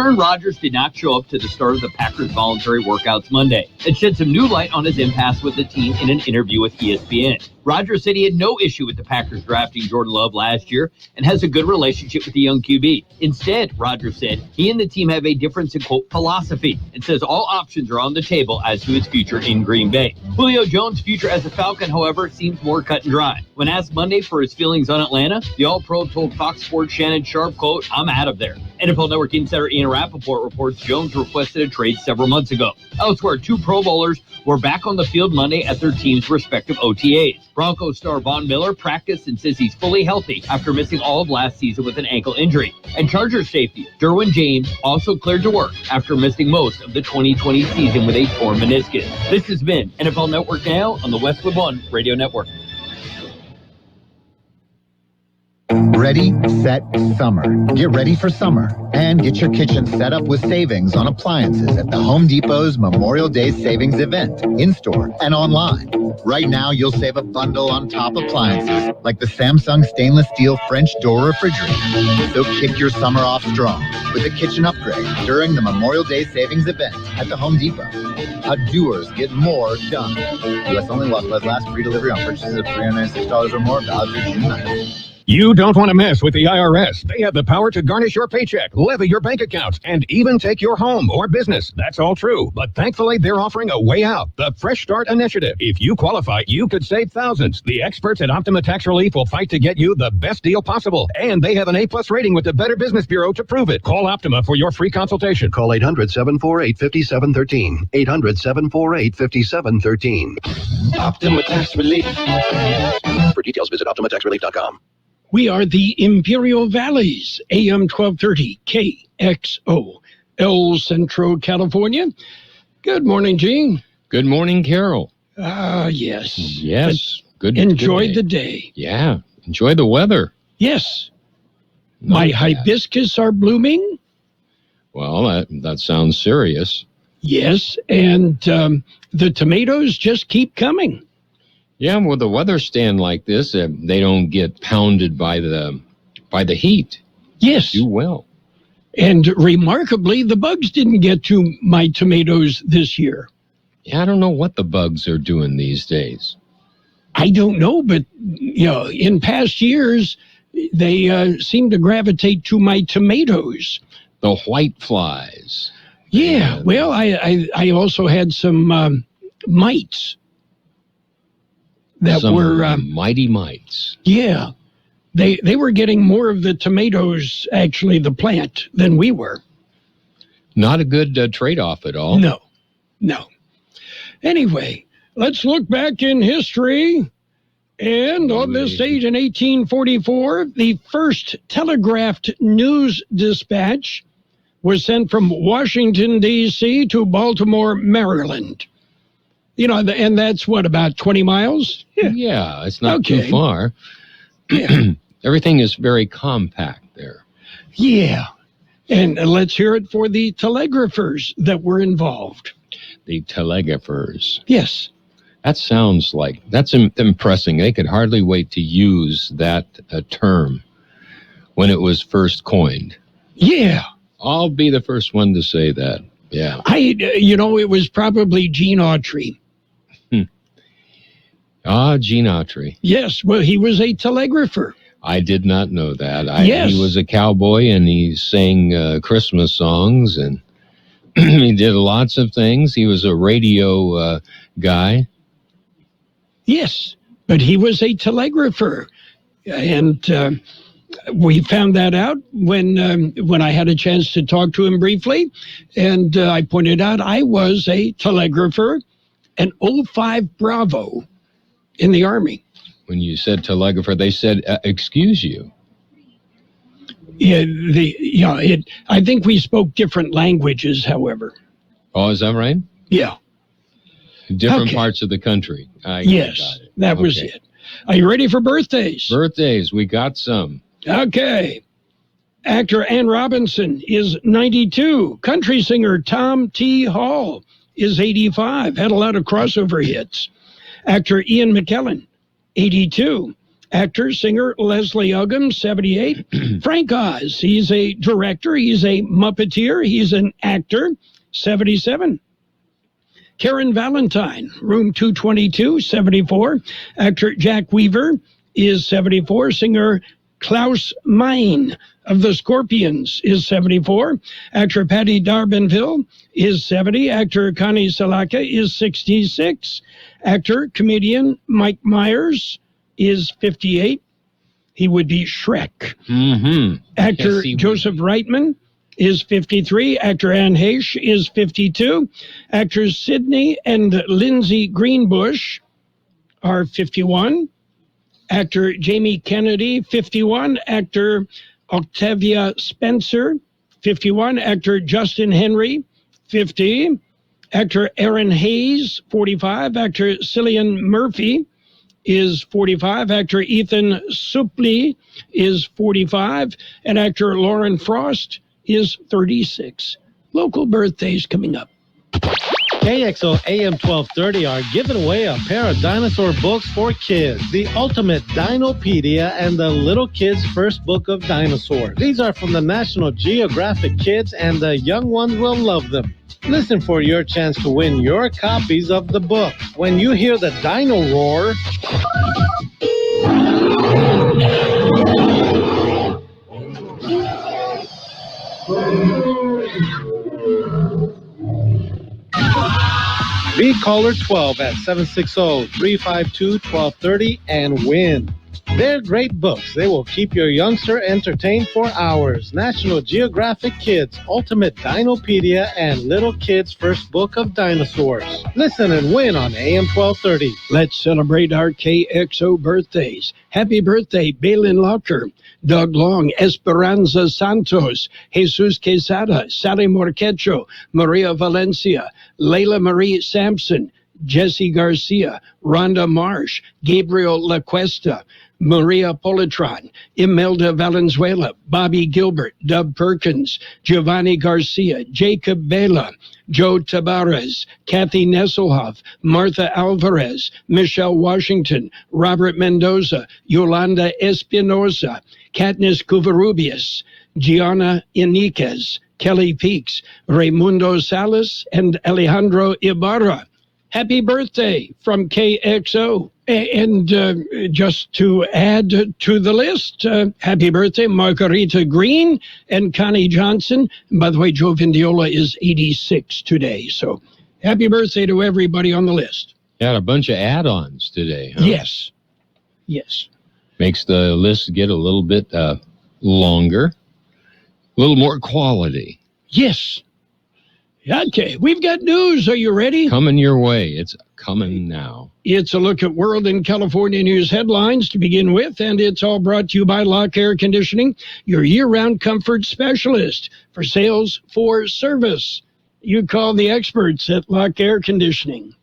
Aaron Rodgers did not show up to the start of the Packers' voluntary workouts Monday. It shed some new light on his impasse with the team in an interview with ESPN. Rodgers said he had no issue with the Packers drafting Jordan Love last year and has a good relationship with the young QB. Instead, Rodgers said he and the team have a difference in, quote, philosophy, and says all options are on the table as to his future in Green Bay. Julio Jones' future as a Falcon, however, seems more cut and dry. When asked Monday for his feelings on Atlanta, the All-Pro told Fox Sports' Shannon Sharp, quote, "I'm out of there." NFL Network insider Ian Rappaport reports Jones requested a trade several months ago. Elsewhere, two Pro Bowlers were back on the field Monday at their team's respective OTAs. Broncos star Von Miller practiced and says he's fully healthy after missing all of last season with an ankle injury. And Chargers safety Derwin James also cleared to work after missing most of the 2020 season with a torn meniscus. This has been NFL Network Now on the Westwood One Radio Network. Ready, set, summer. Get ready for summer and get your kitchen set up with savings on appliances at the Home Depot's Memorial Day Savings event, in-store and online. Right now, you'll save a bundle on top appliances like the Samsung stainless steel French door refrigerator. So kick your summer off strong with a kitchen upgrade during the Memorial Day Savings event at the Home Depot. How doers get more done. U.S. only, while supplies last. Free delivery on purchases of $396 or more, valid through June 9th. You don't want to mess with the IRS. They have the power to garnish your paycheck, levy your bank accounts, and even take your home or business. That's all true. But thankfully, they're offering a way out, the Fresh Start Initiative. If you qualify, you could save thousands. The experts at Optima Tax Relief will fight to get you the best deal possible. And they have an A-plus rating with the Better Business Bureau to prove it. Call Optima for your free consultation. Call 800-748-5713. 800-748-5713. Optima Tax Relief. For details, visit OptimaTaxRelief.com. We are the Imperial Valleys, AM 1230, KXO, El Centro, California. Good morning, Gene. Good morning, Carroll. Yes. Yes. Good. Enjoy the day. Yeah. Enjoy the weather. Yes. My hibiscus are blooming. Well, that sounds serious. Yes, and the tomatoes just keep coming. Yeah, with the weather stand like this, they don't get pounded by the heat. Yes. Do well. And remarkably, the bugs didn't get to my tomatoes this year. Yeah, I don't know what the bugs are doing these days. I don't know, but in past years, they seem to gravitate to my tomatoes. The white flies. Yeah, well, I also had some mites. That some were mighty mites. Yeah, they were getting more of the tomatoes, actually, the plant, than we were. Not a good trade-off at all. No. Anyway, let's look back in history. And on this date in 1844, the first telegraphed news dispatch was sent from Washington, D.C. to Baltimore, Maryland. And that's what, about 20 miles? Yeah, it's not too far. Yeah. Everything is very compact there. Yeah. And let's hear it for the telegraphers that were involved. The telegraphers. Yes. That sounds like, that's impressing. They could hardly wait to use that term when it was first coined. Yeah. I'll be the first one to say that. Yeah. It was probably Gene Autry. Gene Autry. Yes, well, he was a telegrapher. I did not know that. Yes. He was a cowboy, and he sang Christmas songs, and he did lots of things. He was a radio guy. Yes, but he was a telegrapher, and we found that out when I had a chance to talk to him briefly, and I pointed out I was a telegrapher, an 05 Bravo in the Army. When you said telegrapher, they said, excuse you. Yeah, I think we spoke different languages, however. Oh, is that right? Yeah. Different parts of the country. Yes, that was it. Are you ready for birthdays? Birthdays, we got some. Okay. Actor Ann Robinson is 92. Country singer Tom T. Hall is 85. Had a lot of crossover hits. Actor Ian McKellen, 82. Actor, singer Leslie Uggam, 78. Frank Oz, he's a director, he's a Muppeteer, he's an actor, 77. Karen Valentine, room 222, 74. Actor Jack Weaver is 74. Singer Klaus Meine of the Scorpions is 74. Actor Patty D'Arbanville is 70. Actor Connie Salaka is 66. Actor, comedian Mike Myers is 58. He would be Shrek. Mm-hmm. Actor Joseph Reitman is 53. Actor Anne Heche is 52. Actors Sidney and Lindsay Greenbush are 51. Actor Jamie Kennedy, 51. Actor Octavia Spencer, 51. Actor Justin Henry, 50. Actor Aaron Hayes, 45. Actor Cillian Murphy is 45. Actor Ethan Suplee is 45. And actor Lauren Frost is 36. Local birthdays coming up. KXO AM 1230 are giving away a pair of dinosaur books for kids. The Ultimate Dinopedia and the Little Kids' First Book of Dinosaurs. These are from the National Geographic Kids, and the young ones will love them. Listen for your chance to win your copies of the book. When you hear the dino roar, be caller 12 at 760-352-1230 and win. They're great books. They will keep your youngster entertained for hours. National Geographic Kids, Ultimate Dinopedia, and Little Kids' First Book of Dinosaurs. Listen and win on AM 1230. Let's celebrate our KXO birthdays. Happy birthday, Balin Locker, Doug Long, Esperanza Santos, Jesus Quesada, Sally Morquecho, Maria Valencia, Layla Marie Sampson, Jesse Garcia, Rhonda Marsh, Gabriel LaQuesta, Maria Politron, Imelda Valenzuela, Bobby Gilbert, Dub Perkins, Giovanni Garcia, Jacob Vela, Joe Tabarez, Kathy Nesselhoff, Martha Alvarez, Michelle Washington, Robert Mendoza, Yolanda Espinosa, Katniss Covarrubias, Gianna Iniquez, Kelly Peaks, Raimundo Salas, and Alejandro Ibarra. Happy birthday from KXO. And just to add to the list, happy birthday, Margarita Green and Connie Johnson. And by the way, Joe Vindiola is 86 today. So happy birthday to everybody on the list. Got a bunch of add-ons today, huh? Yes. Yes. Makes the list get a little bit longer, a little more quality. Yes. Okay, we've got news. Are you ready? Coming your way. It's coming now. It's a look at World and California news headlines to begin with, and it's all brought to you by Lock Air Conditioning, your year-round comfort specialist. For sales, for service, you call the experts at Lock Air Conditioning.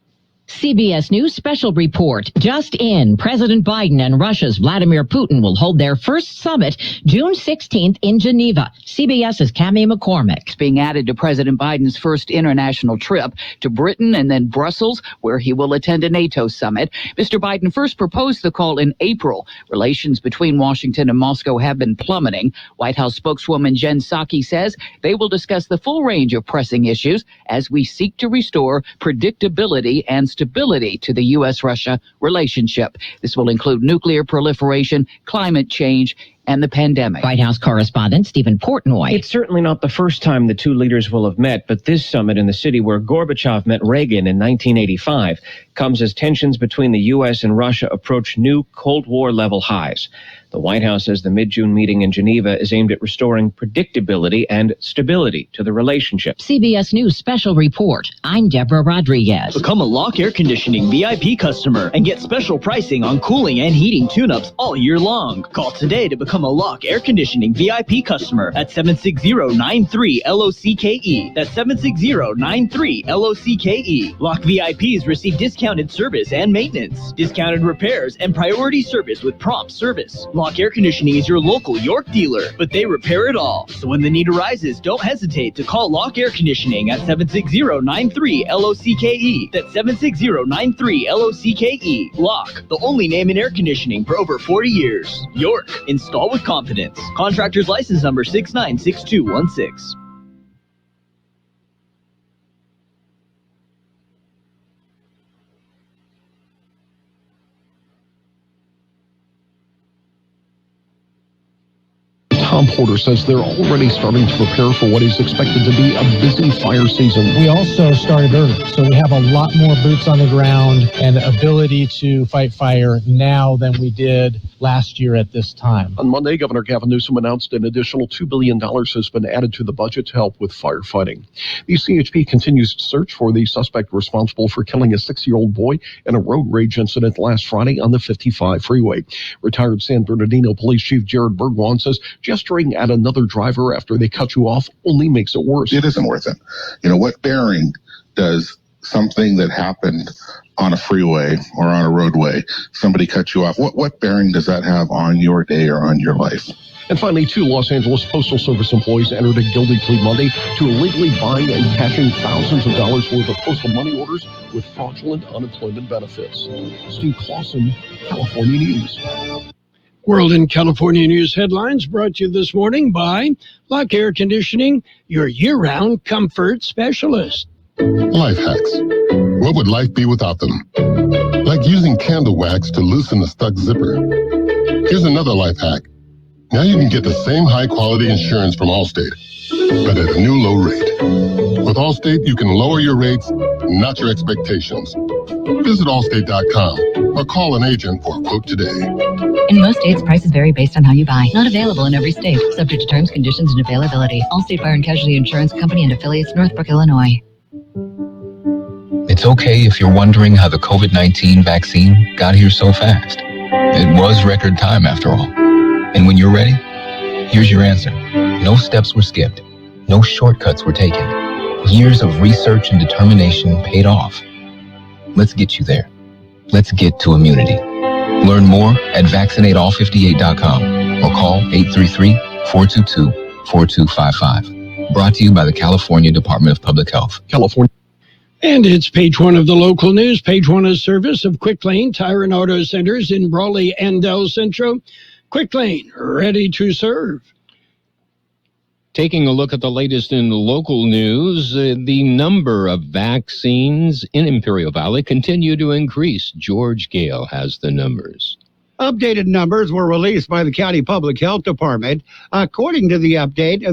CBS News special report. Just in, President Biden and Russia's Vladimir Putin will hold their first summit June 16th in Geneva. CBS's Cammie McCormick. It's being added to President Biden's first international trip to Britain and then Brussels, where he will attend a NATO summit. Mr. Biden first proposed the call in April. Relations between Washington and Moscow have been plummeting. White House spokeswoman Jen Psaki says they will discuss the full range of pressing issues as we seek to restore predictability and stability to the U.S.-Russia relationship. This will include nuclear proliferation, climate change, and the pandemic. White House correspondent Stephen Portnoy. It's certainly not the first time the two leaders will have met, but this summit in the city where Gorbachev met Reagan in 1985 comes as tensions between the U.S. and Russia approach new Cold War-level highs. The White House says the mid-June meeting in Geneva is aimed at restoring predictability and stability to the relationship. CBS News special report. I'm Deborah Rodriguez. Become a Lock Air Conditioning VIP customer and get special pricing on cooling and heating tune-ups all year long. Call today to become Become a Lock Air Conditioning VIP customer at 760-93-LOCKE. That's 760-93-LOCKE. Lock VIPs receive discounted service and maintenance, discounted repairs, and priority service with prompt service. Lock Air Conditioning is your local York dealer, but they repair it all. So when the need arises, don't hesitate to call Lock Air Conditioning at 760-93-LOCKE. That's 760-93-LOCKE. Lock, the only name in air conditioning for over 40 years. York, install with confidence. Contractor's license number 696216. Tom Porter says they're already starting to prepare for what is expected to be a busy fire season. We also started early, so we have a lot more boots on the ground and the ability to fight fire now than we did last year at this time. On Monday, Governor Gavin Newsom announced an additional $2 billion has been added to the budget to help with firefighting. The CHP continues to search for the suspect responsible for killing a 6-year-old boy in a road rage incident last Friday on the 55 freeway. Retired San Bernardino Police Chief Jared Bergwan says gesturing at another driver after they cut you off only makes it worse. It isn't worth it. You know, what bearing does something that happened on a freeway or on a roadway, somebody cut you off, what bearing does that have on your day or on your life? And finally, 2 Los Angeles Postal Service employees entered a guilty plea Monday to illegally buying and cashing thousands of dollars worth of postal money orders with fraudulent unemployment benefits. Steve Clausen, California News. World and California News headlines brought to you this morning by Lock Air Conditioning, your year-round comfort specialist. Life hacks. What would life be without them? Like using candle wax to loosen a stuck zipper. Here's another life hack. Now you can get the same high-quality insurance from Allstate, but at a new low rate. With Allstate, you can lower your rates, not your expectations. Visit Allstate.com or call an agent for a quote today. In most states, prices vary based on how you buy. Not available in every state. Subject to terms, conditions, and availability. Allstate Fire and Casualty Insurance Company and affiliates, Northbrook, Illinois. It's okay if you're wondering how the COVID-19 vaccine got here so fast. It was record time, after all. And when you're ready, here's your answer. No steps were skipped. No shortcuts were taken. Years of research and determination paid off. Let's get you there. Let's get to immunity. Learn more at vaccinateall58.com or call 833-422-4255. Brought to you by the California Department of Public Health. California. And it's page 1 of the local news. Page 1 is service of Quick Lane Tire and Auto Centers in Brawley and El Centro. Quick Lane, ready to serve. Taking a look at the latest in local news, the number of vaccines in Imperial Valley continue to increase. George Gale has the numbers. Updated numbers were released by the County Public Health Department. According to the update,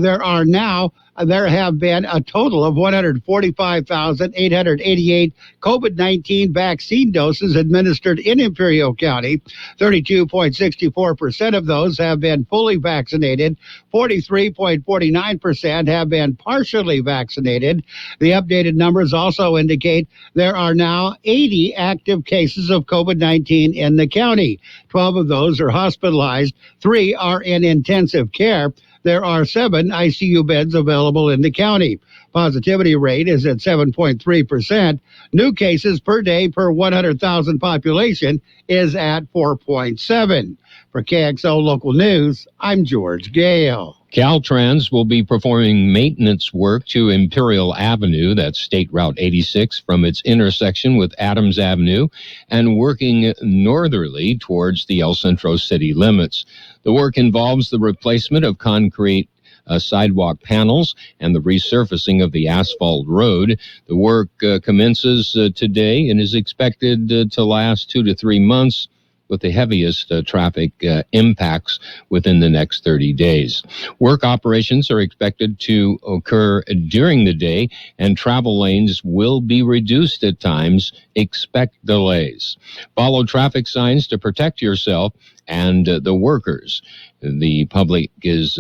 there have been a total of 145,888 COVID-19 vaccine doses administered in Imperial County. 32.64% of those have been fully vaccinated. 43.49% have been partially vaccinated. The updated numbers also indicate there are now 80 active cases of COVID-19 in the county. 12 of those are hospitalized. 3 are in intensive care. There are 7 ICU beds available in the county. Positivity rate is at 7.3%. New cases per day per 100,000 population is at 4.7. For KXO Local News, I'm George Gale. Caltrans will be performing maintenance work to Imperial Avenue, that's State Route 86, from its intersection with Adams Avenue, and working northerly towards the El Centro city limits. The work involves the replacement of concrete sidewalk panels and the resurfacing of the asphalt road. The work commences today and is expected to last 2 to 3 months, with the heaviest traffic impacts within the next 30 days. Work operations are expected to occur during the day, and travel lanes will be reduced at times. Expect delays. Follow traffic signs to protect yourself and the workers. The public is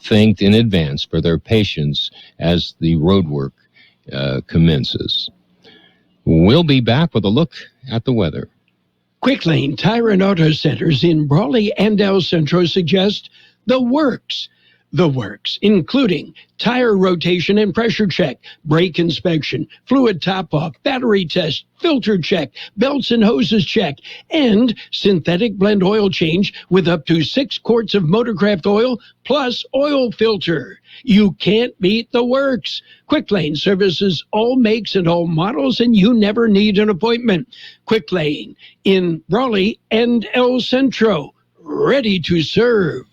thanked in advance for their patience as the road work commences. We'll be back with a look at the weather. Quick Lane Tire and Auto Centers in Brawley and El Centro suggest the works. The works, including tire rotation and pressure check, brake inspection, fluid top-off, battery test, filter check, belts and hoses check, and synthetic blend oil change with up to 6 quarts of Motorcraft oil plus oil filter. You can't beat the works. Quick Lane services all makes and all models, and you never need an appointment. Quick Lane in Raleigh and El Centro, ready to serve.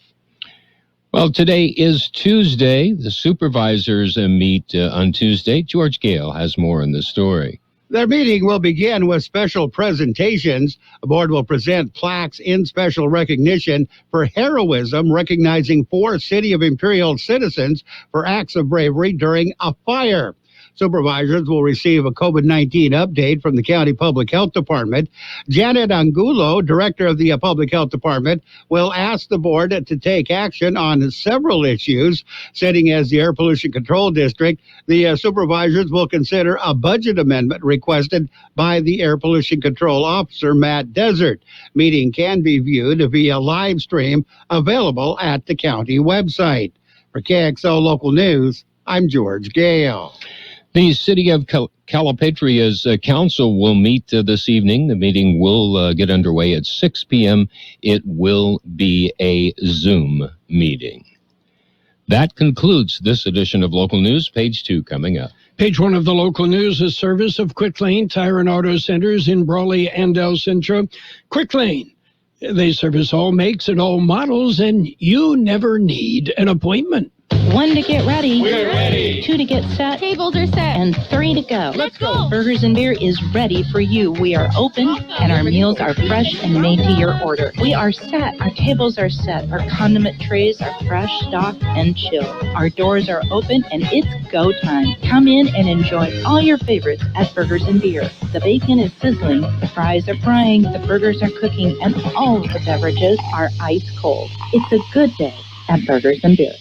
Well, today is Tuesday. The supervisors meet on Tuesday. George Gale has more on the story. Their meeting will begin with special presentations. The board will present plaques in special recognition for heroism, recognizing 4 City of Imperial citizens for acts of bravery during a fire. Supervisors will receive a COVID-19 update from the County Public Health Department. Janet Angulo, Director of the Public Health Department, will ask the board to take action on several issues. Sitting as the Air Pollution Control District, the supervisors will consider a budget amendment requested by the Air Pollution Control Officer, Matt Desert. Meeting can be viewed via live stream available at the county website. For KXO Local News, I'm George Gale. The City of Calapatria's council will meet this evening. The meeting will get underway at 6 p.m. It will be a Zoom meeting. That concludes this edition of Local News. Page 2 coming up. Page 1 of the local news, a service of Quick Lane Tire and Auto Centers in Brawley and El Centro. Quick Lane, they service all makes and all models, and you never need an appointment. 1 to get ready. We're ready. 2 to get set. Tables are set. And 3 to go. Let's go. Burgers and Beer is ready for you. We are open, and our meals are fresh and made to your order. We are set. Our tables are set. Our condiment trays are fresh, stocked, and chilled. Our doors are open, and it's go time. Come in and enjoy all your favorites at Burgers and Beer. The bacon is sizzling, the fries are frying, the burgers are cooking, and all of the beverages are ice cold. It's a good day at Burgers and Beer.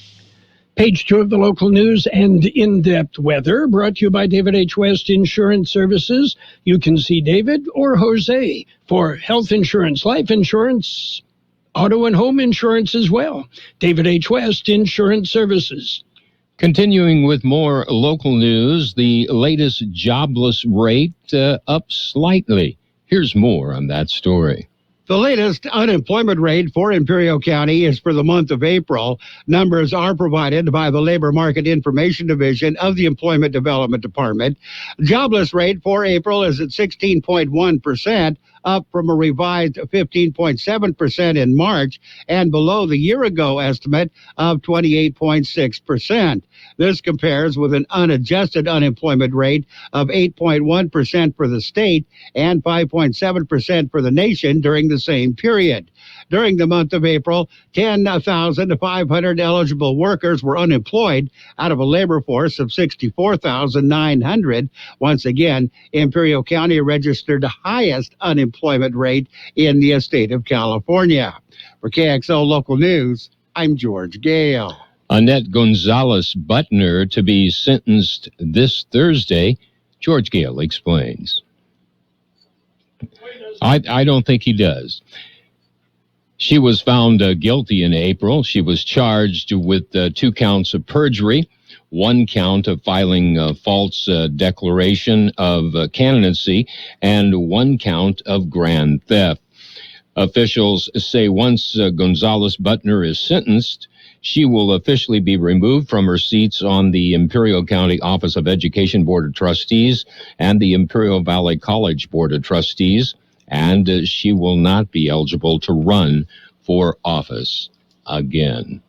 Page 2 of the local news and in-depth weather brought to you by David H. West Insurance Services. You can see David or Jose for health insurance, life insurance, auto and home insurance as well. David H. West Insurance Services. Continuing with more local news, the latest jobless rate up slightly. Here's more on that story. The latest unemployment rate for Imperial County is for the month of April. Numbers are provided by the Labor Market Information Division of the Employment Development Department. Jobless rate for April is at 16.1%, up from a revised 15.7% in March and below the year-ago estimate of 28.6%. This compares with an unadjusted unemployment rate of 8.1% for the state and 5.7% for the nation during the same period. During the month of April, 10,500 eligible workers were unemployed out of a labor force of 64,900. Once again, Imperial County registered the highest unemployment rate in the state of California. For KXO Local News, I'm George Gale. Annette Gonzalez Butner to be sentenced this Thursday. George Gale explains. I don't think he does. She was found guilty in April. She was charged with 2 counts of perjury, 1 count of filing a false declaration of candidacy, and 1 count of grand theft. Officials say once Gonzalez Butner is sentenced, she will officially be removed from her seats on the Imperial County Office of Education Board of Trustees and the Imperial Valley College Board of Trustees, and she will not be eligible to run for office again.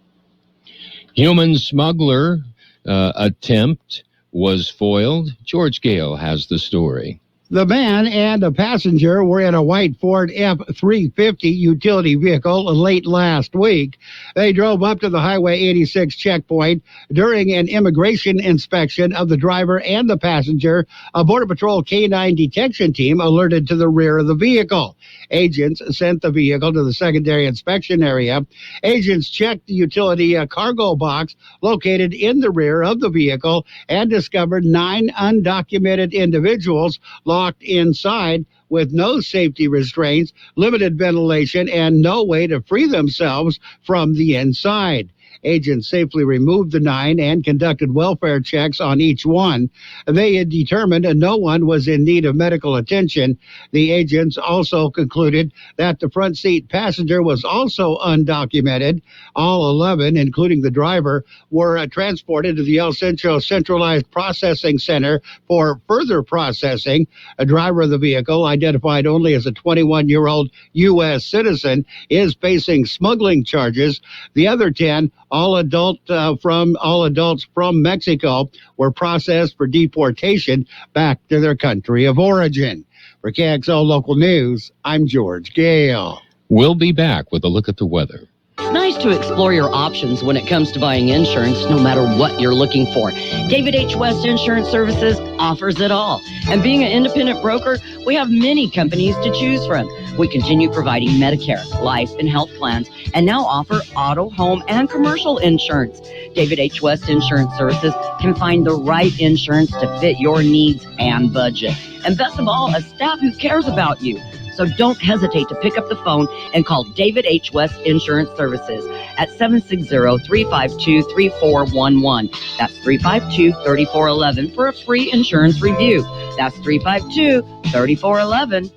Human smuggler attempt was foiled. George Gale has the story. The man and a passenger were in a white Ford F-350 utility vehicle late last week. They drove up to the Highway 86 checkpoint. During an immigration inspection of the driver and the passenger, a Border Patrol K-9 detection team alerted to the rear of the vehicle. Agents sent the vehicle to the secondary inspection area. Agents checked the utility cargo box located in the rear of the vehicle and discovered 9 undocumented individuals locked inside with no safety restraints, limited ventilation, and no way to free themselves from the inside. Agents safely removed the 9 and conducted welfare checks on each one. They had determined no one was in need of medical attention. The agents also concluded that the front seat passenger was also undocumented. All 11, including the driver, were transported to the El Centro Centralized Processing Center for further processing. A driver of the vehicle, identified only as a 21-year-old U.S. citizen, is facing smuggling charges. The other 10, all adults from Mexico, were processed for deportation back to their country of origin. For KXO Local News, I'm George Gale. We'll be back with a look at the weather. It's nice to explore your options when it comes to buying insurance, no matter what you're looking for. David H. West Insurance Services offers it all. And being an independent broker, we have many companies to choose from. We continue providing Medicare, life, and health plans, and now offer auto, home, and commercial insurance. David H. West Insurance Services can find the right insurance to fit your needs and budget. And best of all, a staff who cares about you. So don't hesitate to pick up the phone and call David H. West Insurance Services at 760-352-3411. That's 352-3411 for a free insurance review. That's 352-3411.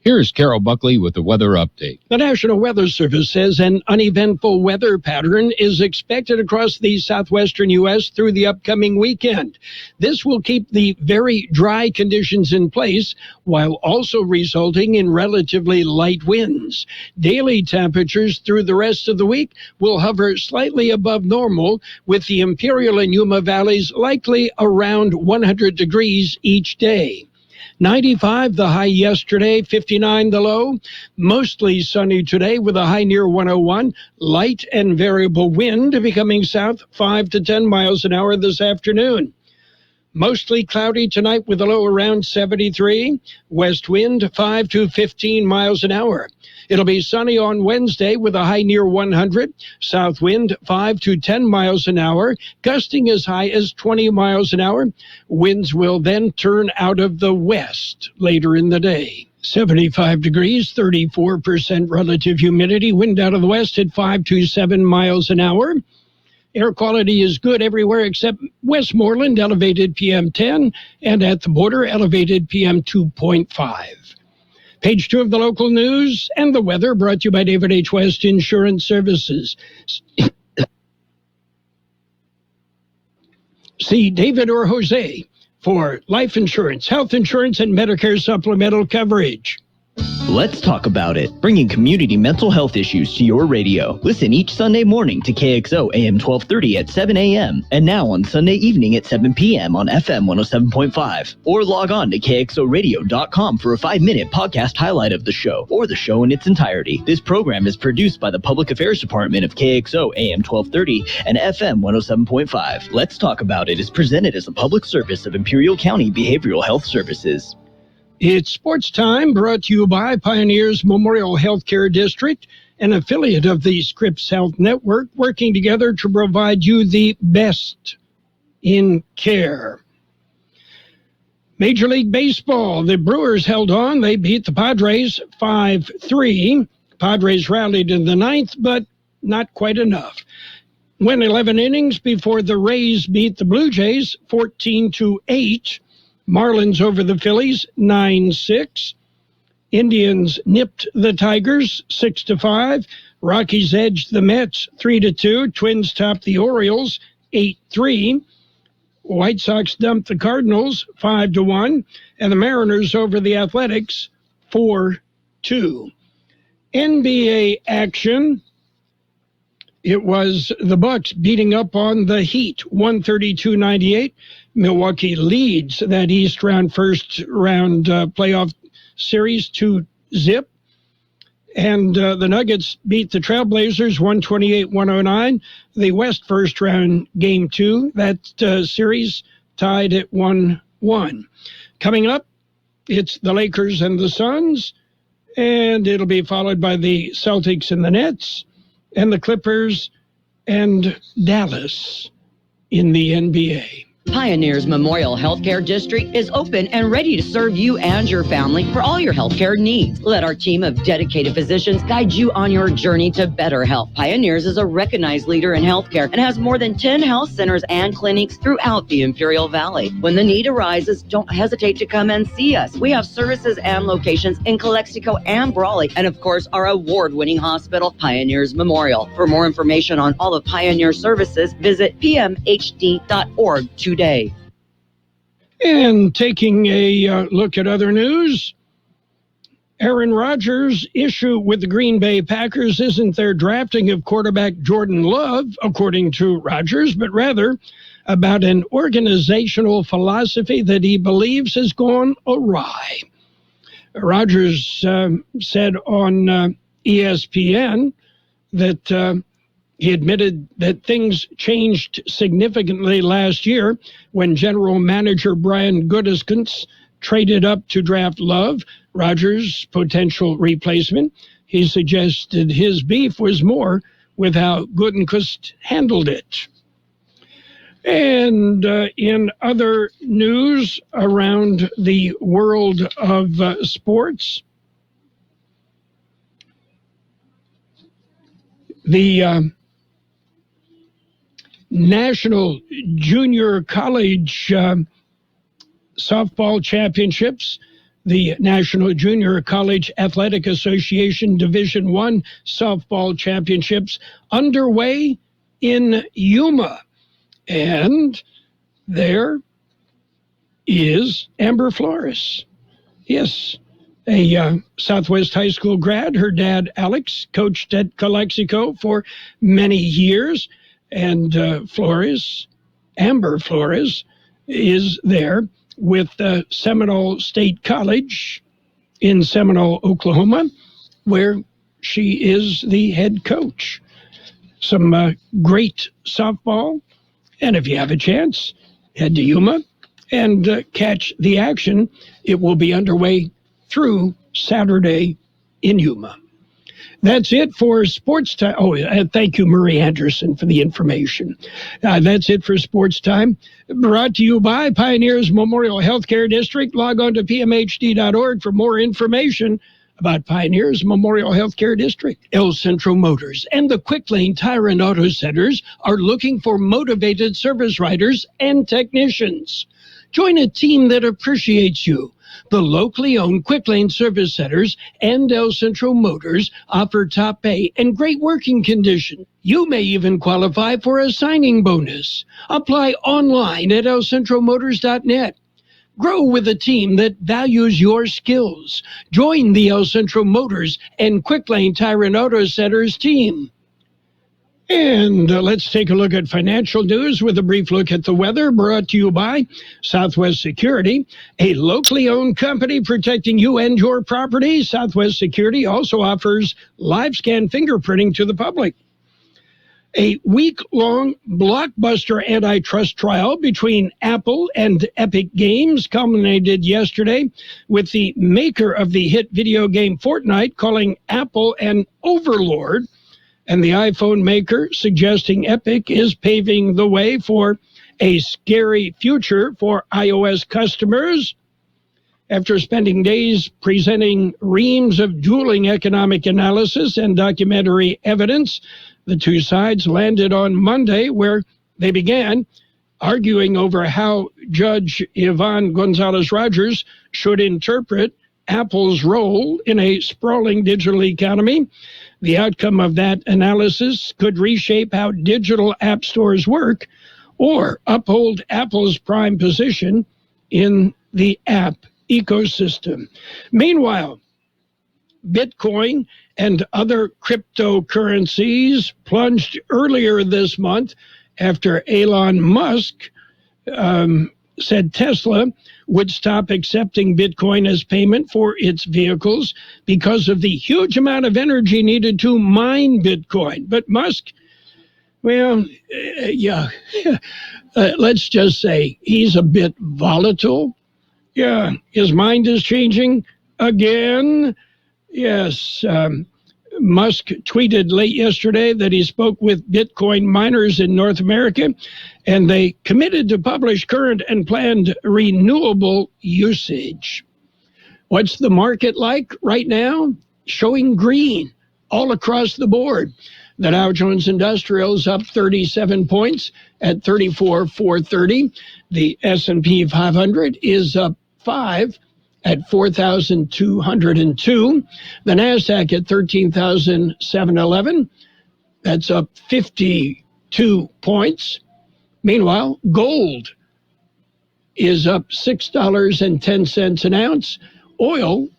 Here's Carroll Buckley with the weather update. The National Weather Service says an uneventful weather pattern is expected across the southwestern U.S. through the upcoming weekend. This will keep the very dry conditions in place while also resulting in relatively light winds. Daily temperatures through the rest of the week will hover slightly above normal, with the Imperial and Yuma valleys likely around 100 degrees each day. 95 the high yesterday, 59 the low. Mostly sunny today with a high near 101. Light and variable wind becoming south 5 to 10 miles an hour this afternoon. Mostly cloudy tonight with a low around 73. West wind 5 to 15 miles an hour. It'll be sunny on Wednesday with a high near 100. South wind 5 to 10 miles an hour, gusting as high as 20 miles an hour. Winds will then turn out of the west later in the day. 75 degrees, 34% relative humidity. Wind out of the west at 5 to 7 miles an hour. Air quality is good everywhere except Westmoreland, elevated PM 10, and at the border, elevated PM 2.5. Page 2 of the local news and the weather brought to you by David H. West Insurance Services. See David or Jose for life insurance, health insurance, and Medicare supplemental coverage. Let's talk about it. Bringing community mental health issues to your radio. Listen each Sunday morning to KXO AM 1230 at 7 a.m. and now on Sunday evening at 7 p.m. on FM 107.5. Or log on to kxoradio.com for a 5-minute podcast highlight of the show or the show in its entirety. This program is produced by the Public Affairs Department of KXO AM 1230 and FM 107.5. Let's Talk About It is presented as a public service of Imperial County Behavioral Health Services. It's sports time, brought to you by Pioneers Memorial Healthcare District, an affiliate of the Scripps Health Network, working together to provide you the best in care. Major League Baseball, the Brewers held on. They beat the Padres 5-3. Padres rallied in the ninth, but not quite enough. Went 11 innings before the Rays beat the Blue Jays 14-8. Marlins over the Phillies, 9-6. Indians nipped the Tigers, 6-5. Rockies edged the Mets, 3-2. Twins topped the Orioles, 8-3. White Sox dumped the Cardinals, 5-1. And the Mariners over the Athletics, 4-2. NBA action. It was the Bucks beating up on the Heat, 132-98. Milwaukee leads that first round playoff series 2-0. And the Nuggets beat the Trailblazers 128-109. The West first round game 2, that series tied at 1-1. Coming up, it's the Lakers and the Suns, and it'll be followed by the Celtics and the Nets, and the Clippers and Dallas in the NBA. Pioneers Memorial Healthcare District is open and ready to serve you and your family for all your healthcare needs. Let our team of dedicated physicians guide you on your journey to better health. Pioneers is a recognized leader in healthcare and has more than 10 health centers and clinics throughout the Imperial Valley. When the need arises, don't hesitate to come and see us. We have services and locations in Calexico and Brawley, and of course, our award-winning hospital, Pioneers Memorial. For more information on all of Pioneer services, visit pmhd.org today. And taking a look at other news, Aaron Rodgers' issue with the Green Bay Packers isn't their drafting of quarterback Jordan Love, according to Rodgers, but rather about an organizational philosophy that he believes has gone awry. Rodgers said on ESPN that he admitted that things changed significantly last year when general manager Brian Gutekunst traded up to draft Love, Rodgers' potential replacement. He suggested his beef was more with how Gutekunst handled it. And in other news around the world of sports, the National Junior College Softball Championships, the National Junior College Athletic Association Division I Softball Championships underway in Yuma. And there is Amber Flores. Yes, a Southwest High School grad. Her dad, Alex, coached at Calexico for many years. And Amber Flores, is there with Seminole State College in Seminole, Oklahoma, where she is the head coach. Some great softball. And if you have a chance, head to Yuma and catch the action. It will be underway through Saturday in Yuma. That's it for Sports Time. Oh, thank you, Murray Anderson, for the information. That's it for Sports Time. Brought to you by Pioneers Memorial Healthcare District. Log on to pmhd.org for more information about Pioneers Memorial Healthcare District. El Centro Motors and the Quick Lane Tire and Auto Centers are looking for motivated service writers and technicians. Join a team that appreciates you. The locally owned Quick Lane Service Centers and El Centro Motors offer top pay and great working conditions. You may even qualify for a signing bonus. Apply online at elcentromotors.net. Grow with a team that values your skills. Join the El Centro Motors and Quick Lane Tire and Auto Centers team. And let's take a look at financial news with a brief look at the weather, brought to you by Southwest Security, a locally owned company protecting you and your property. Southwest Security also offers live scan fingerprinting to the public. A week-long blockbuster antitrust trial between Apple and Epic Games culminated yesterday with the maker of the hit video game Fortnite calling Apple an overlord, and the iPhone maker suggesting Epic is paving the way for a scary future for iOS customers. After spending days presenting reams of dueling economic analysis and documentary evidence, the two sides landed on Monday, where they began arguing over how Judge Yvonne Gonzalez-Rogers should interpret Apple's role in a sprawling digital economy. The outcome of that analysis could reshape how digital app stores work or uphold Apple's prime position in the app ecosystem. Meanwhile, Bitcoin and other cryptocurrencies plunged earlier this month after Elon Musk said Tesla would stop accepting Bitcoin as payment for its vehicles because of the huge amount of energy needed to mine Bitcoin. But Musk, well, let's just say he's a bit volatile. Yeah, his mind is changing again. Yes, Musk tweeted late yesterday that he spoke with Bitcoin miners in North America, and they committed to publish current and planned renewable usage. What's the market like right now? Showing green all across the board. The Dow Jones Industrial is up 37 points at 34,430. The S&P 500 is up 5 at 4,202. The NASDAQ at 13,711. That's up 52 points. Meanwhile, gold is up $6.10 an ounce. Oil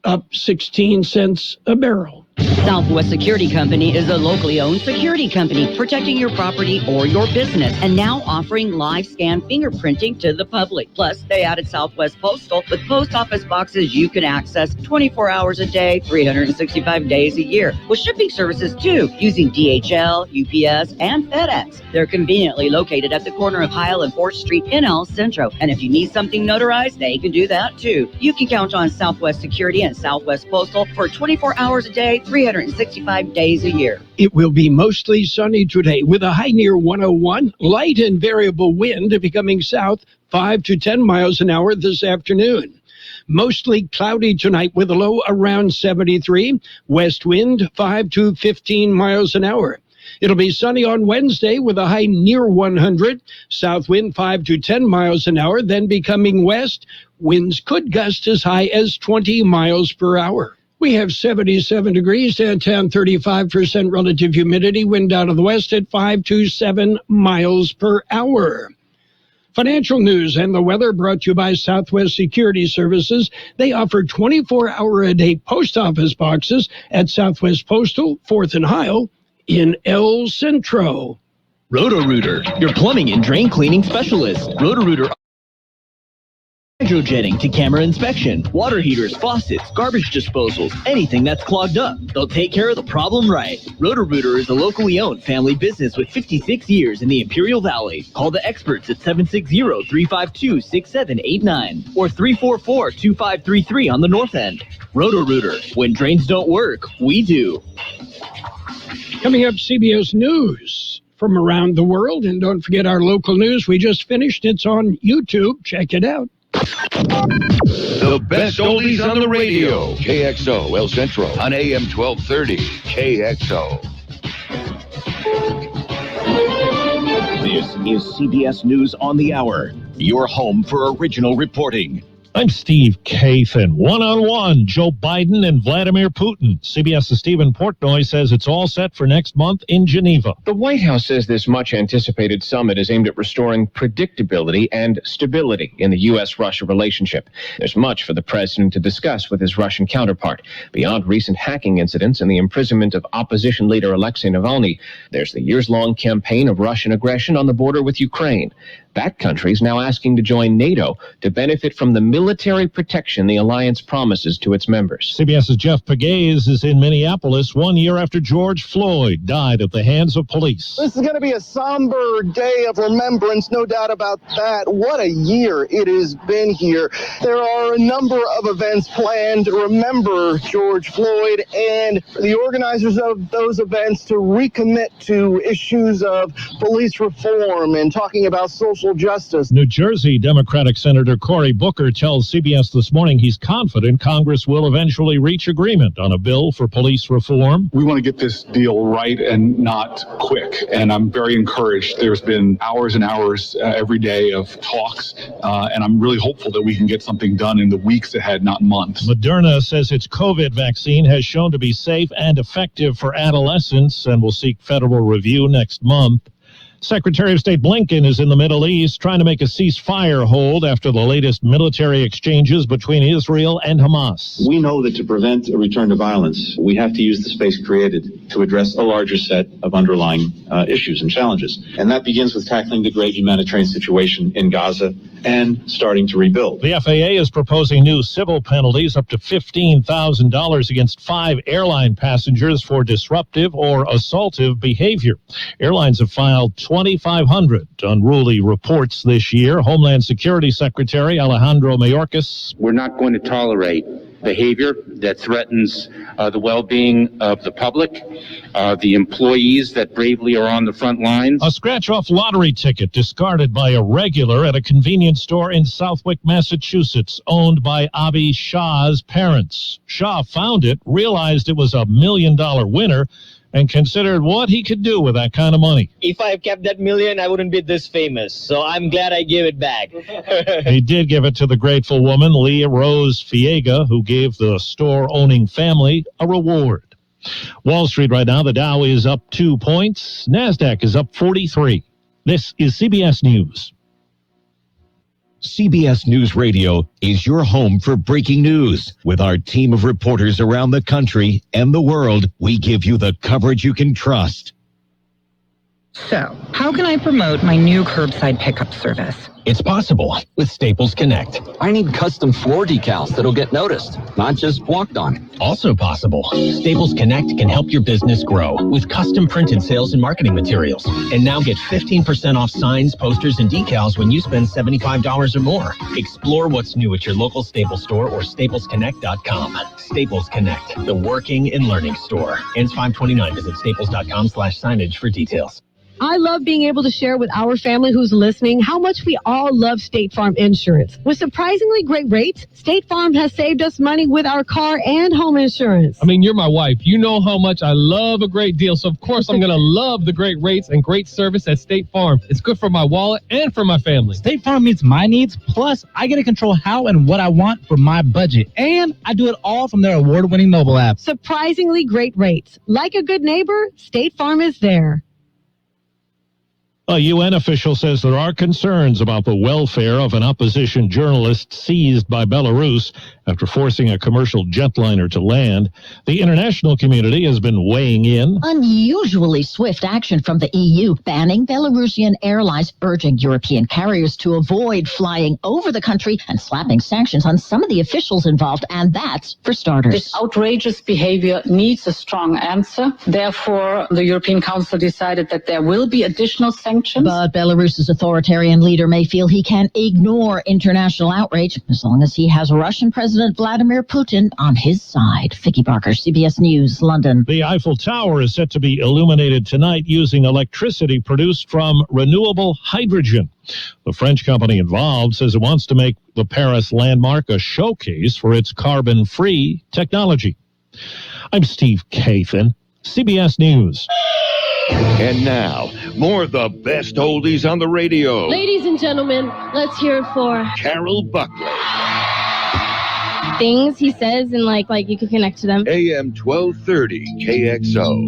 up 16 cents a barrel. Southwest Security Company is a locally owned security company protecting your property or your business, and now offering live scan fingerprinting to the public. Plus, they added Southwest Postal with post office boxes you can access 24 hours a day, 365 days a year, with shipping services too, using DHL, UPS, and FedEx. They're conveniently located at the corner of Heil and 4th Street in El Centro, and if you need something notarized, they can do that too. You can count on Southwest Security and Southwest Postal for 24 hours a day, 365 days a year. It will be mostly sunny today with a high near 101, light and variable wind becoming south 5 to 10 miles an hour this afternoon. Mostly cloudy tonight with a low around 73, west wind 5 to 15 miles an hour. It'll be sunny on Wednesday with a high near 100, south wind 5 to 10 miles an hour, then becoming west. Winds could gust as high as 20 miles per hour. We have 77 degrees, downtown 35% relative humidity, wind out of the west at 5 to 7 miles per hour. Financial news and the weather brought to you by Southwest Security Services. They offer 24-hour-a-day post office boxes at Southwest Postal, 4th and Heil in El Centro. Roto-Rooter, your plumbing and drain cleaning specialist. Roto-Rooter hydrojetting to camera inspection, water heaters, faucets, garbage disposals, anything that's clogged up. They'll take care of the problem right. Roto-Rooter is a locally owned family business with 56 years in the Imperial Valley. Call the experts at 760-352-6789 or 344-2533 on the north end. Roto-Rooter, when drains don't work, we do. Coming up, CBS News from around the world. And don't forget our local news we just finished. It's on YouTube. Check it out. The best oldies on the radio. KXO El Centro on AM 1230. KXO. This is CBS News on the Hour, your home for original reporting. I'm Steve Kathan. One-on-one, Joe Biden and Vladimir Putin. CBS's Stephen Portnoy says it's all set for next month in Geneva. The White House says this much-anticipated summit is aimed at restoring predictability and stability in the U.S.-Russia relationship. There's much for the president to discuss with his Russian counterpart. Beyond recent hacking incidents and the imprisonment of opposition leader Alexei Navalny, there's the years-long campaign of Russian aggression on the border with Ukraine. That country is now asking to join NATO to benefit from the military protection the alliance promises to its members. CBS's Jeff Pegues is in Minneapolis 1 year after George Floyd died at the hands of police. This is going to be a somber day of remembrance, no doubt about that. What a year it has been here. There are a number of events planned to remember George Floyd, and the organizers of those events to recommit to issues of police reform and talking about social justice. New Jersey Democratic Senator Cory Booker tells CBS this morning he's confident Congress will eventually reach agreement on a bill for police reform. We want to get this deal right and not quick, and I'm very encouraged. There's been hours and hours every day of talks, and I'm really hopeful that we can get something done in the weeks ahead, not months. Moderna says its COVID vaccine has shown to be safe and effective for adolescents and will seek federal review next month. Secretary of State Blinken is in the Middle East trying to make a ceasefire hold after the latest military exchanges between Israel and Hamas. We know that to prevent a return to violence, we have to use the space created to address a larger set of underlying issues and challenges. And that begins with tackling the great humanitarian situation in Gaza and starting to rebuild. The FAA is proposing new civil penalties up to $15,000 against 5 airline passengers for disruptive or assaultive behavior. Airlines have filed 2,500 unruly reports this year. Homeland Security Secretary Alejandro Mayorkas. We're not going to tolerate behavior that threatens the well-being of the public, the employees that bravely are on the front lines. A scratch-off lottery ticket discarded by a regular at a convenience store in Southwick, Massachusetts, owned by Avi Shah's parents. Shah found it, realized it was $1 million winner, and considered what he could do with that kind of money. If I kept that million, I wouldn't be this famous, so I'm glad I gave it back. He did give it to the grateful woman, Leah Rose Fiega, who gave the store-owning family a reward. Wall Street right now, the Dow is up 2 points. NASDAQ is up 43. This is CBS News. CBS News Radio is your home for breaking news. With our team of reporters around the country and the world, we give you the coverage you can trust. So, how can I promote my new curbside pickup service? It's possible with Staples Connect. I need custom floor decals that'll get noticed, not just walked on. Also possible, Staples Connect can help your business grow with custom printed sales and marketing materials. And now get 15% off signs, posters, and decals when you spend $75 or more. Explore what's new at your local Staples store or staplesconnect.com. Staples Connect, the working and learning store. Ends 5/29. Visit staples.com/signage for details. I love being able to share with our family who's listening how much we all love State Farm Insurance. With surprisingly great rates, State Farm has saved us money with our car and home insurance. I mean, you're my wife. You know how much I love a great deal, so of course I'm going to love the great rates and great service at State Farm. It's good for my wallet and for my family. State Farm meets my needs, plus I get to control how and what I want for my budget. And I do it all from their award-winning mobile app. Surprisingly great rates. Like a good neighbor, State Farm is there. A UN official says there are concerns about the welfare of an opposition journalist seized by Belarus after forcing a commercial jetliner to land. The international community has been weighing in. Unusually swift action from the EU, banning Belarusian airlines, urging European carriers to avoid flying over the country and slapping sanctions on some of the officials involved, and that's for starters. This outrageous behavior needs a strong answer. Therefore, the European Council decided that there will be additional sanctions. But Belarus's authoritarian leader may feel he can ignore international outrage as long as he has Russian President Vladimir Putin on his side. Vicky Barker, CBS News, London. The Eiffel Tower is set to be illuminated tonight using electricity produced from renewable hydrogen. The French company involved says it wants to make the Paris landmark a showcase for its carbon-free technology. I'm Steve Kathan, CBS News. And now, more of the best oldies on the radio. Ladies and gentlemen, let's hear it for Carroll Buckley. Things he says and like you can connect to them. AM 1230 KXO.